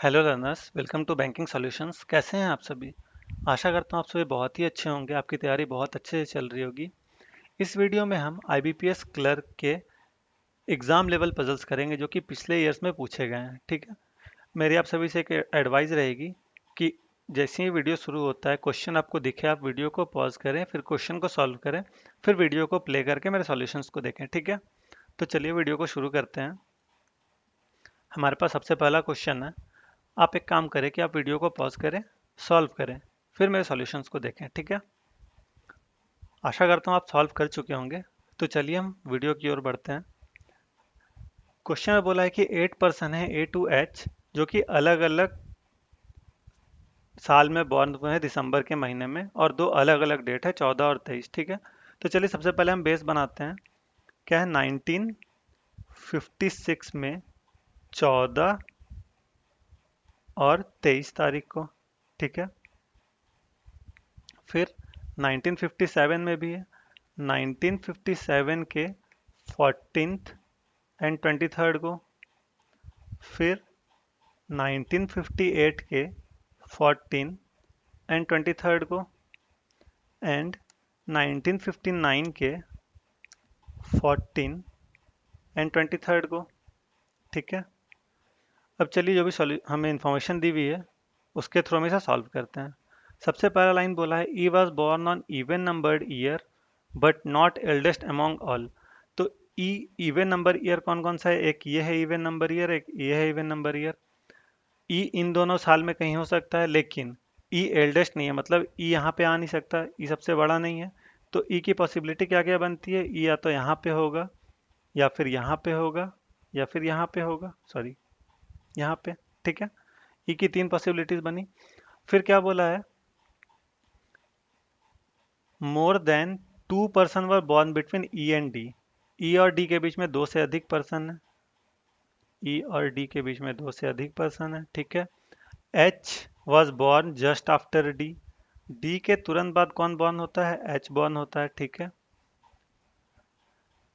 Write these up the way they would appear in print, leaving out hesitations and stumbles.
Hello learners, welcome to banking solutions. कैसे हैं आप सभी? आशा करता हूँ आप सभी बहुत ही अच्छे होंगे। आपकी तैयारी बहुत अच्छे से चल रही होगी। इस वीडियो में हम आईबीपीएस क्लर्क के एग्जाम लेवल पजल्स करेंगे जो कि पिछले ईयर्स में पूछे गए हैं। ठीक है। मेरी आप सभी से एक एडवाइस रहेगी कि जैसे ही वीडियो शुरू होता है, क्वेश्चन आपको दिखे, आप वीडियो को पॉज करें, फिर क्वेश्चन को सॉल्व करें, फिर वीडियो को प्ले करके मेरे सॉल्यूशंस को देखें। ठीक है। तो चलिए वीडियो को शुरू करते हैं। हमारे पास सबसे पहला क्वेश्चन है। आप एक काम करें कि आप वीडियो को पॉज करें, सॉल्व करें, फिर मेरे सॉल्यूशंस को देखें। ठीक है। आशा करता हूँ आप सॉल्व कर चुके होंगे। तो चलिए हम वीडियो की ओर बढ़ते हैं। क्वेश्चन में बोला है कि 8 पर्सन है ए टू एच जो कि अलग अलग साल में बॉर्न हुए हैं दिसंबर के महीने में, और दो अलग अलग डेट है 14 और 23। ठीक है। तो चलिए सबसे पहले हम बेस बनाते हैं। क्या है? 1956 में 14 और 23 तारीख को। ठीक है। फिर 1957 में भी है। 1957 के 14th एंड 23rd को। फिर 1958 के 14 एंड 23rd को। एंड 1959 के 14 एंड 23rd को। ठीक है। अब चलिए जो भी हमें इंफॉर्मेशन दी हुई है उसके थ्रू हम इसे सॉल्व करते हैं। सबसे पहला लाइन बोला है E was born on even numbered year but not eldest among all. तो ई इवन नंबर ईयर कौन कौन सा है? एक ये है इवन नंबर ईयर, एक ये है इवन नंबर ईयर। ई इन दोनों साल में कहीं हो सकता है, लेकिन ई एल्डेस्ट नहीं है, मतलब ई यहाँ पे आ नहीं सकता, ई सबसे बड़ा नहीं है। तो ई की पॉसिबिलिटी क्या क्या बनती है? ई या तो यहाँ पे होगा, या फिर यहाँ पे होगा, या फिर यहाँ पे होगा, सॉरी यहाँ पे। ठीक है। ई की तीन पॉसिबिलिटीज बनी। फिर क्या बोला है? More than 2 person were born between E and D. E और डी के बीच में दो से अधिक पर्सन है। ई और डी के बीच में दो से अधिक पर्सन है। ठीक है। H was born just after D. D के तुरंत बाद कौन बॉर्न होता है? एच बॉर्न होता है। ठीक है।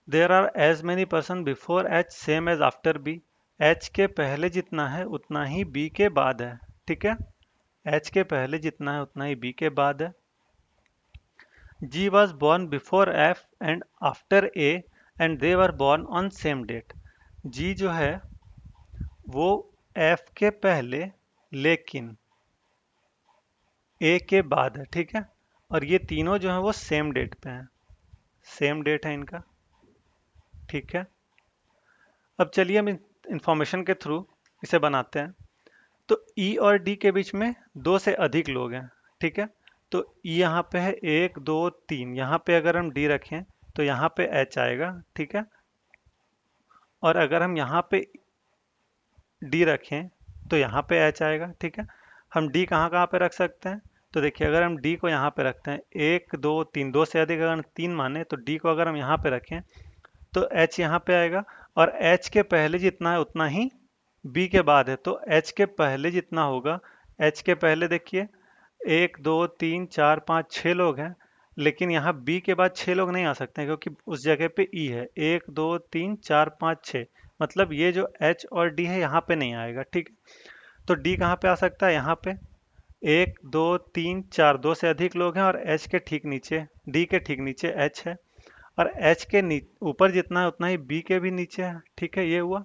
There are as many person before H same as after B. H के पहले जितना है उतना ही बी के बाद है। ठीक है। एच के पहले जितना है उतना ही बी के बाद है। G was born before F and after A and they were born on same date. G जो है वो एफ के पहले लेकिन ए के बाद है। ठीक है। और ये तीनों जो है वो सेम डेट पे हैं। सेम डेट है इनका। ठीक है। अब चलिए हम इंफॉर्मेशन के थ्रू इसे बनाते हैं। तो ई और डी के बीच में दो से अधिक लोग हैं। ठीक है। तो ई यहाँ पे है एक दो तीन, यहाँ पे अगर हम डी रखें तो यहाँ पे एच आएगा। ठीक है। और अगर हम यहाँ पे डी रखें तो यहाँ पे एच आएगा। ठीक है। हम डी कहाँ कहाँ पे रख सकते हैं? तो देखिए, अगर हम डी को यहाँ पे रखते हैं, एक दो तीन, दो से अधिक अगर तीन माने, तो डी को अगर हम यहाँ पे रखें तो एच यहाँ पे आएगा। और एच के पहले जितना है उतना ही बी के बाद है। तो एच के पहले जितना होगा, एच के पहले देखिए एक दो तीन चार पाँच छः लोग हैं, लेकिन यहाँ बी के बाद छः लोग नहीं आ सकते हैं क्योंकि उस जगह पे ई है। एक दो तीन चार पाँच छः, मतलब ये जो एच और डी है यहाँ पे नहीं आएगा। ठीक है। तो डी कहाँ पे आ सकता है? यहाँ पे एक दो तीन चार, दो से अधिक लोग हैं, और एच के ठीक नीचे, डी के ठीक नीचे एच है। और एच के ऊपर जितना है उतना ही बी के भी नीचे है। ठीक है, ये हुआ।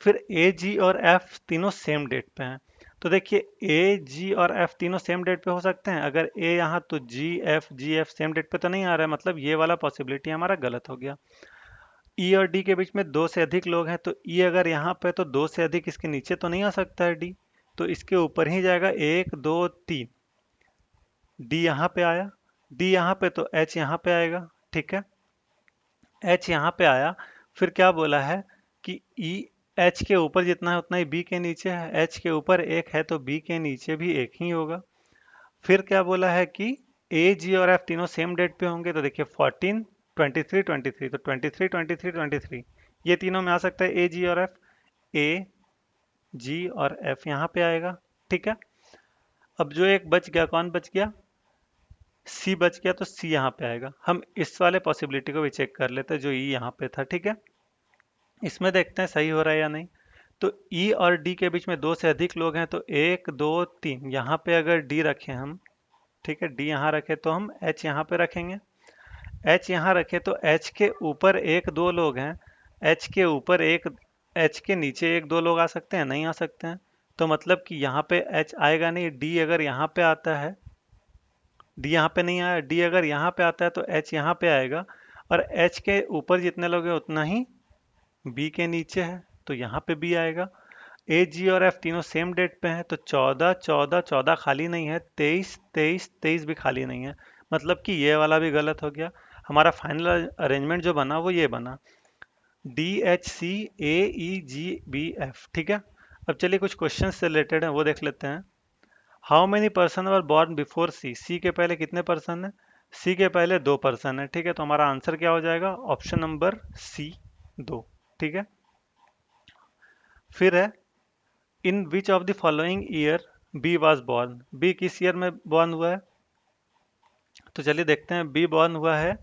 फिर ए जी और एफ तीनों सेम डेट पे हैं। तो देखिए, ए जी और एफ तीनों सेम डेट पे हो सकते हैं। अगर ए यहाँ, तो जी एफ सेम डेट पे तो नहीं आ रहा है, मतलब ये वाला पॉसिबिलिटी हमारा गलत हो गया। ई और डी के बीच में दो से अधिक लोग हैं, तो ई अगर यहाँ पे, तो दो से अधिक इसके नीचे तो नहीं आ सकता है डी, तो इसके ऊपर ही जाएगा। एक दो तीन, डी यहाँ पे आया, डी यहाँ पे, तो एच यहाँ पे आएगा। ठीक है। एच यहाँ पे आया। फिर क्या बोला है कि ई एच के ऊपर जितना है उतना ही बी के नीचे है। एच के ऊपर एक है तो बी के नीचे भी एक ही होगा। फिर क्या बोला है कि ए जी और एफ तीनों सेम डेट पे होंगे। तो देखिए 14 23 23, तो 23 23 23 ये तीनों में आ सकता है, ए जी और एफ। ए जी और एफ यहाँ पे आएगा। ठीक है। अब जो एक बच गया, कौन बच गया? सी बच गया, तो सी यहाँ पे आएगा। हम इस वाले पॉसिबिलिटी को भी चेक कर लेते हैं जो ई यहाँ पे था। ठीक है। इसमें देखते हैं सही हो रहा है या नहीं। तो ई और डी के बीच में दो से अधिक लोग हैं तो एक दो तीन, यहाँ पे अगर डी रखें हम, ठीक है, डी यहाँ रखे तो हम एच यहाँ पे रखेंगे। एच यहाँ रखे तो एच के ऊपर एक दो लोग हैं, एच के ऊपर एक, एच के नीचे एक दो लोग आ सकते हैं, नहीं आ सकते हैं। तो मतलब कि यहाँ पे एच आएगा नहीं। डी अगर यहाँ पे आता है, डी यहाँ पे नहीं आया, डी अगर यहाँ पे आता है तो एच यहाँ पे आएगा, और एच के ऊपर जितने लोग हैं उतना ही बी के नीचे है, तो यहाँ पे बी आएगा। ए जी और एफ तीनों सेम डेट पे हैं तो 14 14 14 खाली नहीं है, 23 23 23 भी खाली नहीं है, मतलब कि ये वाला भी गलत हो गया। हमारा फाइनल अरेंजमेंट जो बना वो ये बना, डी एच सी ए ई जी बी एफ। ठीक है, अब चलिए कुछ क्वेश्चन से रिलेटेड है वो देख लेते हैं। How many person were born before C, C के पहले कितने पर्सन है, सी के पहले 2 पर्सन है। ठीक है, तो हमारा आंसर क्या हो जाएगा, ऑप्शन नंबर सी 2। ठीक है, फिर है in which of the following year B was born, B किस ईयर में बॉर्न हुआ है, तो चलिए देखते हैं। बी बॉर्न हुआ है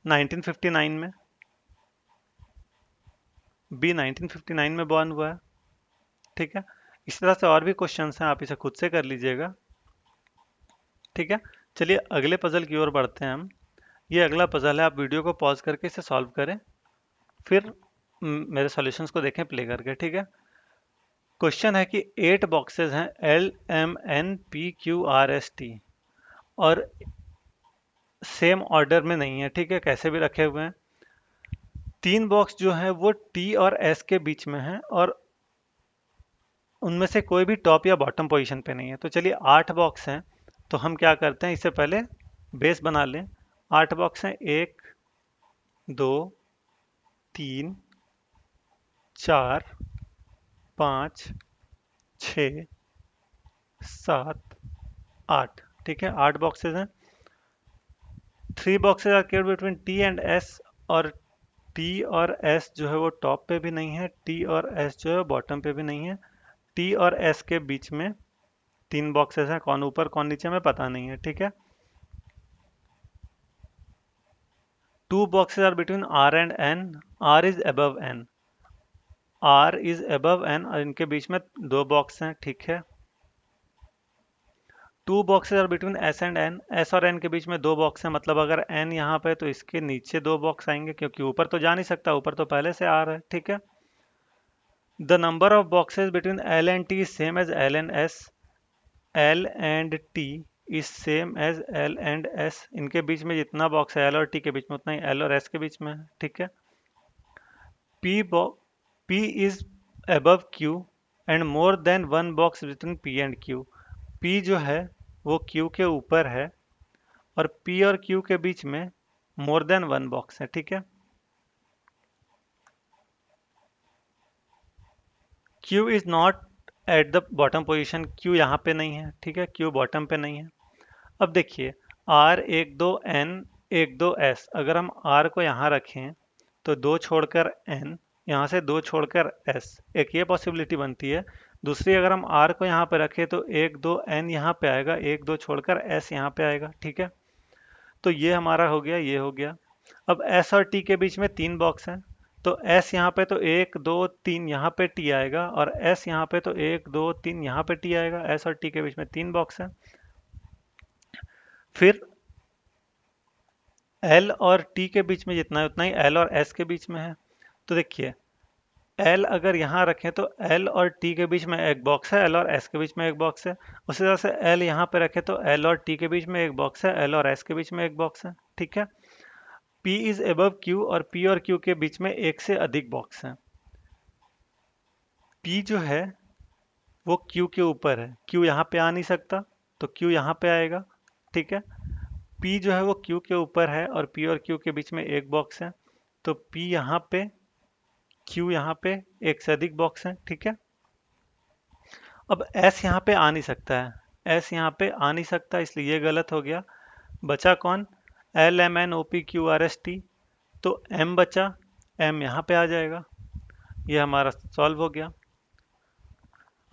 1959 में, बी 1959 में बॉर्न हुआ है। ठीक है, इस तरह से और भी क्वेश्चंस हैं, आप इसे खुद से कर लीजिएगा। ठीक है, चलिए अगले पजल की ओर बढ़ते हैं हम। ये अगला पजल है, आप वीडियो को पॉज करके इसे सॉल्व करें, फिर मेरे सॉल्यूशंस को देखें प्ले करके। ठीक है, क्वेश्चन है कि 8 बॉक्सेस हैं L M N P Q R S T, और सेम ऑर्डर में नहीं है। ठीक है, कैसे भी रखे हुए हैं। 3 बॉक्स जो है वो टी और एस के बीच में है, और उनमें से कोई भी टॉप या बॉटम पोजीशन पे नहीं है। तो चलिए 8 बॉक्स हैं, तो हम क्या करते हैं, इससे पहले बेस बना लें। 8 बॉक्स हैं, 1 2 3 4 5 6 7 8। ठीक है, 8 बॉक्सेस हैं। 3 boxes are cared between T and S, और टी और एस जो है वो टॉप पे भी नहीं है, टी और एस जो है बॉटम पे भी नहीं है। टी और एस के बीच में 3 बॉक्सेस हैं, कौन ऊपर कौन नीचे में पता नहीं है। ठीक है, 2 boxes are between R and N, R is above N, R is above N, और इनके बीच में 2 बॉक्स हैं। ठीक है, 2 boxes are between S and N, S और एन के बीच में 2 बॉक्स हैं, मतलब अगर एन यहाँ पे तो इसके नीचे 2 बॉक्स आएंगे, क्योंकि ऊपर तो जा नहीं सकता, ऊपर तो पहले से आर है। ठीक है, the number of boxes between L and T is same as L and S, L and T is same as L and S, इनके बीच में जितना बॉक्स है एल और टी के बीच में उतना ही एल और एस के बीच में है। ठीक है, P P is above Q and more than one box between P and Q, P जो है वो क्यू के ऊपर है, और पी और क्यू के बीच में मोर देन वन बॉक्स है। ठीक है, Q is not at the bottom position, Q यहाँ पे नहीं है। ठीक है, क्यू बॉटम पे नहीं है। अब देखिए, आर 1 2 एन 1 2 एस, अगर हम आर को यहाँ रखें तो 2 छोड़कर एन, यहाँ से 2 छोड़कर एस, एक ये पॉसिबिलिटी बनती है। दूसरी, अगर हम आर को यहाँ पे रखें तो 1 2 एन यहाँ पे आएगा, 1 2 छोड़कर एस यहाँ पे आएगा। ठीक है, तो ये हमारा हो गया, ये हो गया। अब एस और टी के बीच में 3 बॉक्स हैं, तो एस यहाँ पे तो 1 2 3 यहाँ पे टी आएगा, और एस यहाँ पे तो 1 2 3 यहाँ पे टी आएगा। एस और टी के बीच में 3 बॉक्स हैं। फिर एल और टी के बीच में जितना है उतना ही एल और एस के बीच में है। तो देखिए, एल अगर यहाँ रखें तो एल और टी के बीच में एक बॉक्स है, एल और एस के बीच में एक बॉक्स है। उसी तरह से एल यहाँ पे रखें तो एल और टी के बीच में एक बॉक्स है, एल और एस के बीच में एक बॉक्स है। ठीक है, P इज एबव Q, और P और Q के बीच में एक से अधिक बॉक्स हैं। P जो है वो Q के ऊपर है, Q यहाँ पे आ नहीं सकता, तो Q यहाँ पे आएगा। ठीक है, P जो है वो Q के ऊपर है, और P और Q के बीच में एक बॉक्स है, तो P यहाँ पे, Q यहाँ पे, एक से अधिक बॉक्स है। ठीक है, अब S यहाँ पे आ नहीं सकता है, S यहाँ पे आ नहीं सकता, इसलिए ये गलत हो गया। बचा कौन, L M N O P Q R S T, तो M बचा, M यहाँ पे आ जाएगा। ये हमारा सॉल्व हो गया।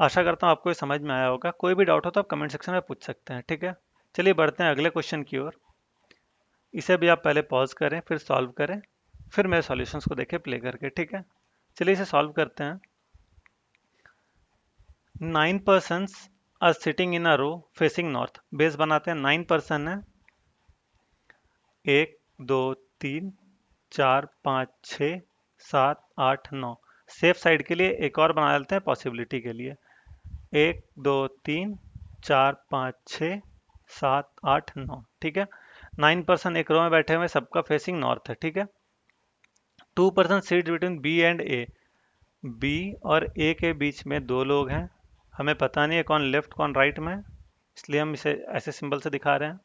आशा करता हूँ आपको ये समझ में आया होगा। कोई भी डाउट हो तो आप कमेंट सेक्शन में पूछ सकते हैं। ठीक है, चलिए बढ़ते हैं अगले क्वेश्चन की ओर। इसे भी आप पहले पॉज करें, फिर सॉल्व करें, फिर मेरे सॉल्यूशंस को देखें प्ले करके। ठीक है, चलिए इसे सॉल्व करते हैं। 9 persons are sitting in a row facing north. Base बनाते हैं, 9 पर्सन है, 1 2 3 4 5 6 7 8 9। सेफ साइड के लिए एक और बना लेते हैं पॉसिबिलिटी के लिए। 1 2 3 4 5 6 7 8 9, ठीक है। 9 पर्सन एक रो में बैठे हुए, सबका फेसिंग नॉर्थ है, ठीक है। 2 person seat between B and A. B और ए के बीच में दो लोग हैं, हमें पता नहीं है कौन लेफ्ट कौन राइट में है, इसलिए हम इसे ऐसे सिंबल से दिखा रहे हैं।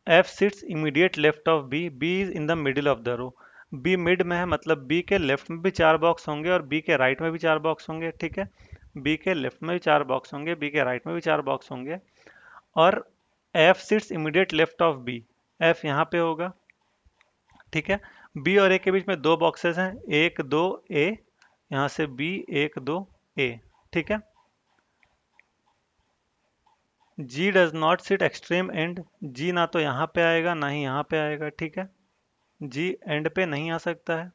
F sits immediate left of B, B is in the middle of the row. B mid में है, मतलब बी के लेफ्ट में भी 4 बॉक्स होंगे और बी के राइट में भी 4 बॉक्स होंगे, ठीक है। बी के लेफ्ट में भी 4 बॉक्स होंगे, बी के राइट में भी 4 बॉक्स होंगे। और F sits immediate left of B, F यहाँ पे होगा, ठीक है। बी और ए के बीच में दो बॉक्सेस हैं, 1 2 ए, यहाँ से बी 1 2 ए, ठीक है। G does not sit extreme end, G ना तो यहाँ पे आएगा ना ही यहाँ पे आएगा, ठीक है। जी एंड पे नहीं आ सकता है।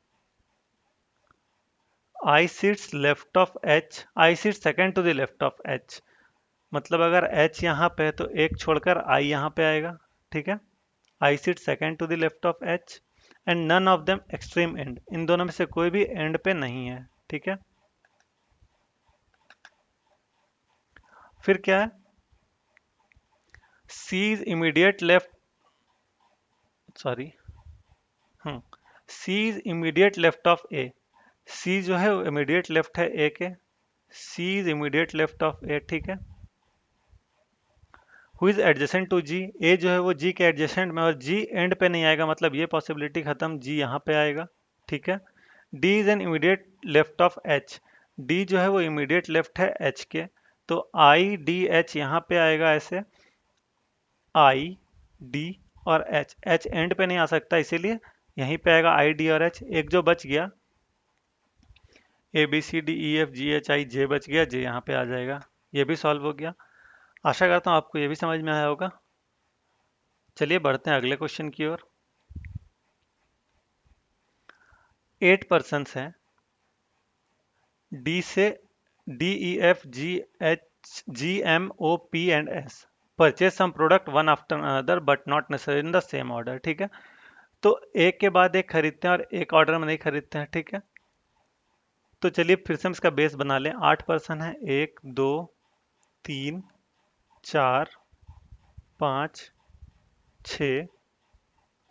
I sits left of H, I sit second to the left of H, मतलब अगर एच यहाँ पे है तो एक छोड़कर आई यहाँ पे आएगा, ठीक है। I sit second to the left of H and none of them extreme end, इन दोनों में से कोई भी एंड पे नहीं है, ठीक है। फिर क्या है, C is immediate left, sorry, C is immediate left of A. C जो है वो इमीडिएट लेफ्ट है ए के, C is immediate left of A, ठीक है। Who is adjacent to G, A जो है वो जी के एडजेसेंट में और जी एंड पे नहीं आएगा, मतलब ये पॉसिबिलिटी खत्म, जी यहाँ पे आएगा, ठीक है। D is an immediate left of H, D जो है वो इमीडिएट लेफ्ट है एच के, तो आई डी एच यहाँ पे आएगा ऐसे, आई डी और एच, एच एंड पे नहीं आ सकता इसीलिए यहीं पे आएगा आई डी और एच। एक जो बच गया, A B C D E F G H I, J बच गया, जे यहाँ पे आ जाएगा। ये भी सॉल्व हो गया। आशा करता हूँ आपको ये भी समझ में आया होगा। चलिए बढ़ते हैं अगले क्वेश्चन की ओर। 8 पर्सन हैं, डी से D E F G H G M O P and S, purchase some product one after another but not necessary in the same order, ठीक है। तो एक के बाद एक खरीदते हैं और एक ऑर्डर में नहीं खरीदते हैं, ठीक है। तो चलिए फिर से हम इसका बेस बना लें। 8 पर्सन है, 1 2 3 4 5 6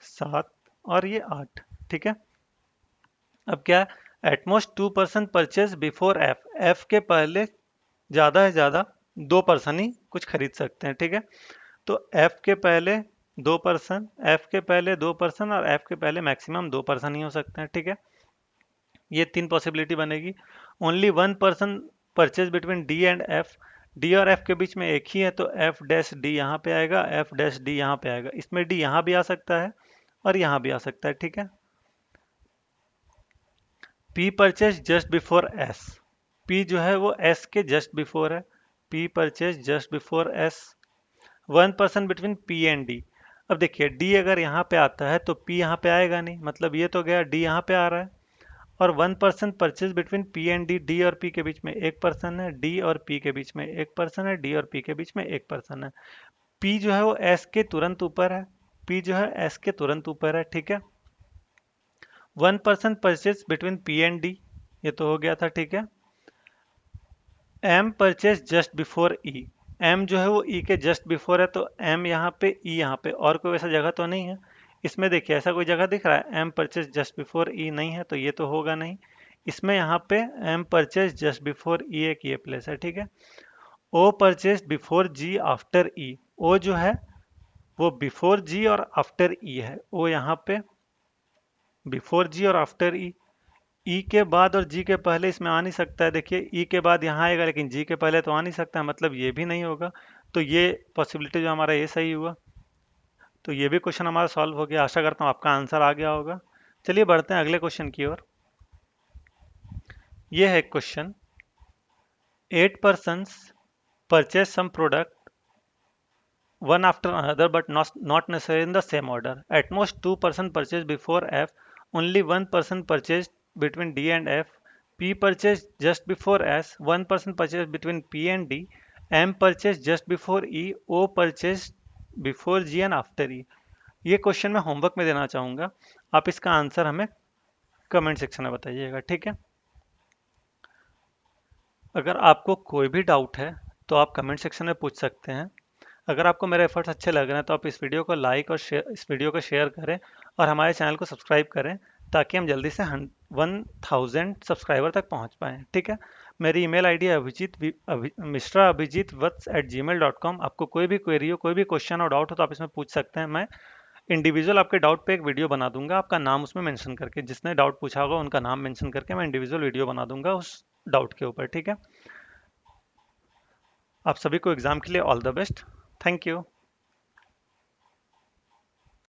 7 और ये 8, ठीक है। अब क्या, at most 2 person purchase before F, F के पहले ज़्यादा है ज़्यादा 2 पर्सन ही कुछ खरीद सकते हैं, ठीक है। तो एफ के पहले 2 पर्सन, एफ के पहले 2 पर्सन और एफ के पहले मैक्सिमम 2 पर्सन ही हो सकते हैं, ठीक है। ये 3 पॉसिबिलिटी बनेगी। Only 1 person purchase between D and F, D और एफ के बीच में एक ही है, तो एफ डैश डी यहाँ पे आएगा, एफ डैश डी यहाँ पे आएगा। इसमें डी यहाँ भी आ सकता है और यहाँ भी आ सकता है, ठीक है। P purchase just before S, P जो है वो एस के जस्ट बिफोर है, P purchase just before S. 1 person between P and D, अब देखिए डी अगर यहाँ पे आता है तो पी यहाँ पे आएगा नहीं, मतलब ये तो गया, डी यहाँ पे आ रहा है। और 1 person purchase between P and D, D और पी के बीच में 1 पर्सन है, डी और पी के बीच में 1 पर्सन है, डी और पी के बीच में 1 पर्सन है। पी जो है वो एस के तुरंत ऊपर है, पी जो है एस के तुरंत ऊपर है, ठीक है। 1 person purchase between P and D, ये तो हो गया था, ठीक है। एम परचेज जस्ट बिफोर ई, एम जो है वो ई के जस्ट बिफोर है, तो एम यहाँ पे ई यहाँ पे, और कोई ऐसा जगह तो नहीं है इसमें। देखिए ऐसा कोई जगह दिख रहा है एम परचेज जस्ट बिफोर ई, नहीं है, तो ये तो होगा नहीं। इसमें यहाँ पे एम परचेज जस्ट बिफोर ई एक ये प्लेस है, ठीक है। ओ परचेज बिफोर जी आफ्टर ई, ओ जो है वो बिफोर जी और आफ्टर ई है, ओ यहाँ पे बिफोर जी और आफ्टर ई। ई के बाद और जी के पहले इसमें आ नहीं सकता है, देखिए ई के बाद यहाँ आएगा लेकिन जी के पहले तो आ नहीं सकता है, मतलब ये भी नहीं होगा। तो ये पॉसिबिलिटी जो हमारा ये सही हुआ, तो ये भी क्वेश्चन हमारा सॉल्व हो गया। आशा करता हूँ आपका आंसर आ गया होगा। चलिए बढ़ते हैं अगले क्वेश्चन की ओर। ये है question, 8 person purchase some product one after another but not necessarily in the same order. At most 2 person purchased before F, only 1 person purchased between D and F, P purchased just before S, one person purchased between P and D, M purchased just before E, O purchased before G and after E। ये question मैं homework में देना चाहूंगा, आप इसका answer हमें comment section में बताइएगा, ठीक है। अगर आपको कोई भी डाउट है तो आप कमेंट सेक्शन में पूछ सकते हैं। अगर आपको मेरे एफर्ट्स अच्छे लग रहे हैं तो आप इस वीडियो को लाइक और शेयर, इस वीडियो को शेयर करें और हमारे चैनल को सब्सक्राइब करें, ताकि हम जल्दी से 1000 सब्सक्राइबर तक पहुंच पाएँ, ठीक है। मेरी ईमेल आईडी है मिश्रा अभिजीत वत्स @gmail.com। आपको कोई भी क्वेरी हो, कोई भी क्वेश्चन और डाउट हो तो आप इसमें पूछ सकते हैं। मैं इंडिविजुअल आपके डाउट पे एक वीडियो बना दूंगा, आपका नाम उसमें मेंशन करके, जिसने डाउट पूछा होगा उनका नाम मेंशन करके मैं इंडिविजुअल वीडियो बना दूंगा उस डाउट के ऊपर, ठीक है। आप सभी को एग्जाम के लिए all the best. Thank you.